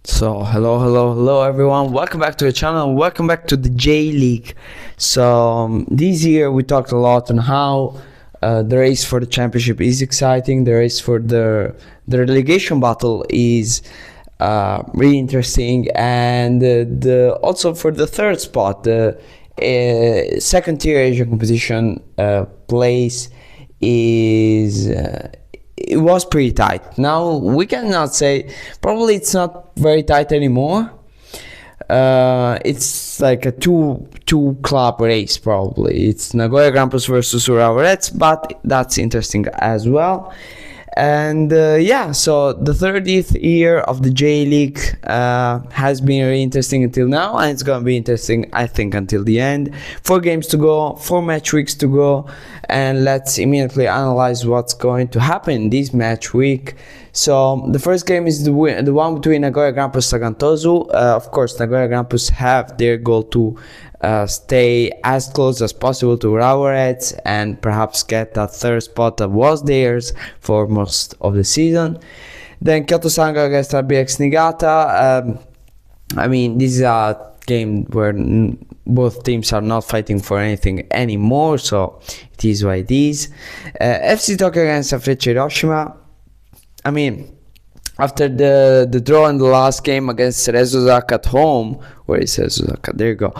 So hello everyone, welcome back to the channel, welcome back to the J League. This year we talked a lot on how the race for the championship is exciting, the race for the relegation battle is really interesting, and also for the third spot, the second tier Asian competition place is it was pretty tight. Now we cannot say, probably it's not very tight anymore. It's like a two club race probably. It's Nagoya Grampus versus Urawa Reds, but that's interesting as well. And so the 30th year of the J League has been really interesting until now, and it's gonna be interesting, I think, until the end. 4 games to go, 4 match weeks to go, and let's immediately analyze what's going to happen this match week. So the first game is the one between Nagoya Grampus and Sagan Tosu. Of course, Nagoya Grampus have their goal to stay as close as possible to Urawa Reds and perhaps get that third spot that was theirs for most of the season. Then Kyoto Sanga against Abirex Niigata. This is a game where both teams are not fighting for anything anymore, so it is what it is. FC Tokyo against Saint Frecce Hiroshima. After the draw in the last game against Seresso Osaka at home, where is Seresso Osaka? There you go.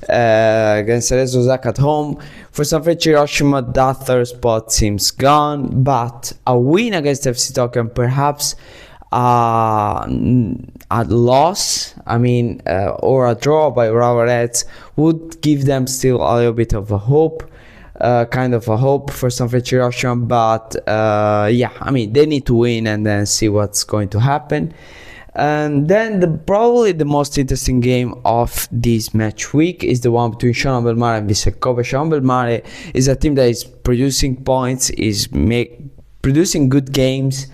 Against Seresso Osaka at home, for Saint Frecce Hiroshima, that third spot seems gone. But a win against FC Tokyo and perhaps a loss, or a draw by Urawa Reds would give them still a little bit of a hope. Kind of a hope for Saint Frecce Hiroshima, but they need to win and then see what's going to happen. And then probably the most interesting game of this match week is the one between湘南ベルマーレand Vissel Kobe.湘南ベルマーレis a team that is producing points, is producing good games,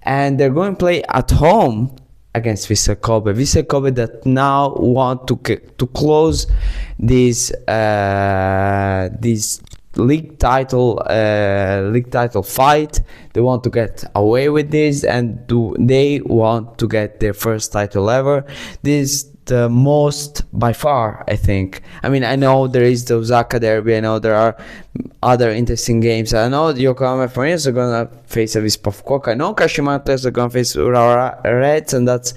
and they're going to play at home against Vissel Kobe. Vissel Kobe that now want to close this league title fight. They want to get away with this, and they want to get their first title ever. This is the most by far, I think. I know there is the Osaka derby, I know there are other interesting games. I know the Yokohama F are gonna face Avispa Fukuoka. I know Kashima Antlers are gonna face Urawa Reds, and that's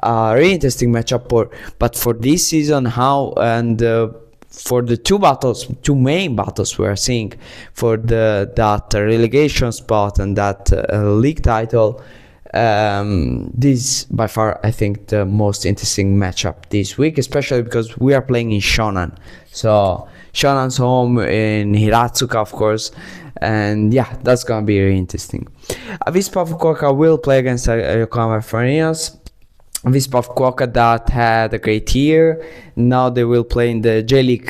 a really interesting matchup. But for this season, for the two main battles we are seeing for that relegation spot and that league title, this by far, I think, the most interesting matchup this week, especially because we are playing in Shonan. So Shonan's home in Hiratsuka, of course, and that's gonna be really interesting. Avispa Fukuoka will play against Yokohama F. Avispa Fukuoka that had a great year. Now they will play in the J League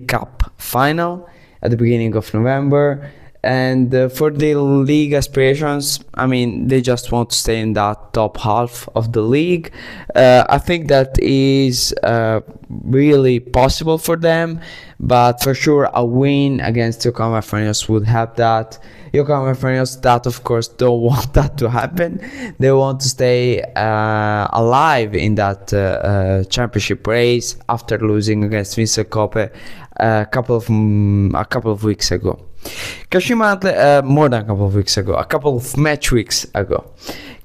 Cup final at the beginning of November. And for the league aspirations, they just want to stay in that top half of the league. I think that is really possible for them, but for sure a win against Yokohama F would help that. Yokohama F that of course don't want that to happen. They want to stay alive in that championship race after losing against Vissel Kobe a couple of weeks ago. Kashima more than a couple of weeks ago, a couple of match weeks ago.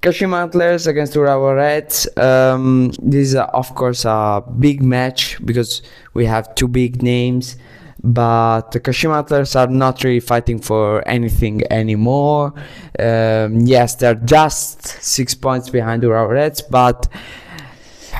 Kashima Antlers against Urawa Reds. This is of course a big match because we have two big names, but the Kashima Antlers are not really fighting for anything anymore. Yes, they're just 6 points behind Urawa Reds, but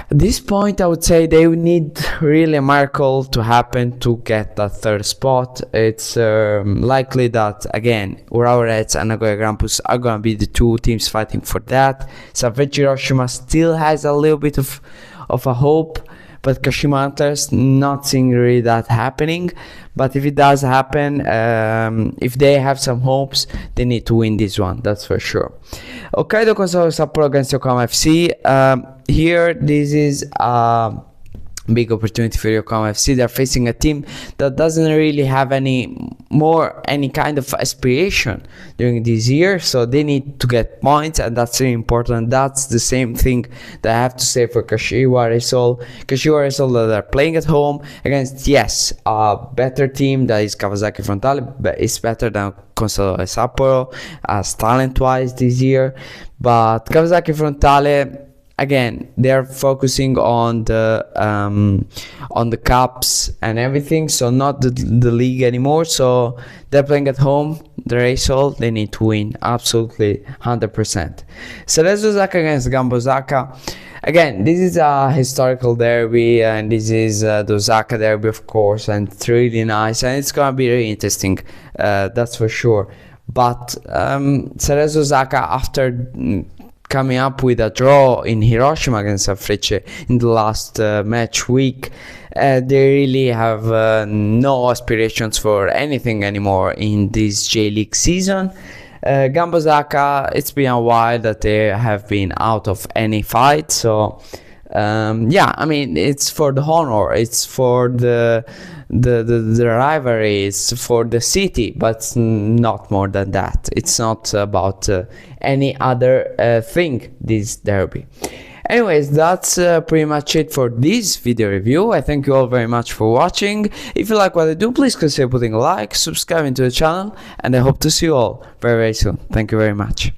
at this point, I would say they would need really a miracle to happen to get that third spot. It's likely that, again, Urawa Reds and Nagoya Grampus are going to be the two teams fighting for that. Saint Frecce Hiroshima still has a little bit of a hope, but Kashima Antlers not seeing really that happening. But if it does happen, if they have some hopes, they need to win this one, that's for sure.北海道コンサドーレ札幌against Yokohama FC. Here, this is a big opportunity for Yokohama FC. They're facing a team that doesn't really have any kind of aspiration during this year, so they need to get points, and that's really important. That's the same thing that I have to say for Kashiwa Reysol that are playing at home against, yes, a better team that is Kawasaki Frontale, but it's better than Consadole Sapporo as talent-wise this year. But Kawasaki Frontale, again, they're focusing on the cups and everything, so not the league anymore. So they're playing at home. The Reysol, they need to win absolutely 100%. Cerezo Osaka against Gamba Osaka. Again, this is a historical derby, and this is the Osaka derby, of course, and it's really nice, and it's gonna be really interesting. That's for sure. But Cerezo Osaka, after coming up with a draw in Hiroshima against Saint Frecce in the last match week, they really have no aspirations for anything anymore in this J-League season. Gamba Osaka, it's been a while that they have been out of any fight, so yeah, I mean, it's for the honor, it's for the rivalry, it's for the city, but not more than that. It's not about any other thing, this derby. Anyways, that's pretty much it for this video review. I thank you all very much for watching. If you like what I do, please consider putting a like, subscribing to the channel, and I hope to see you all very, very soon. Thank you very much.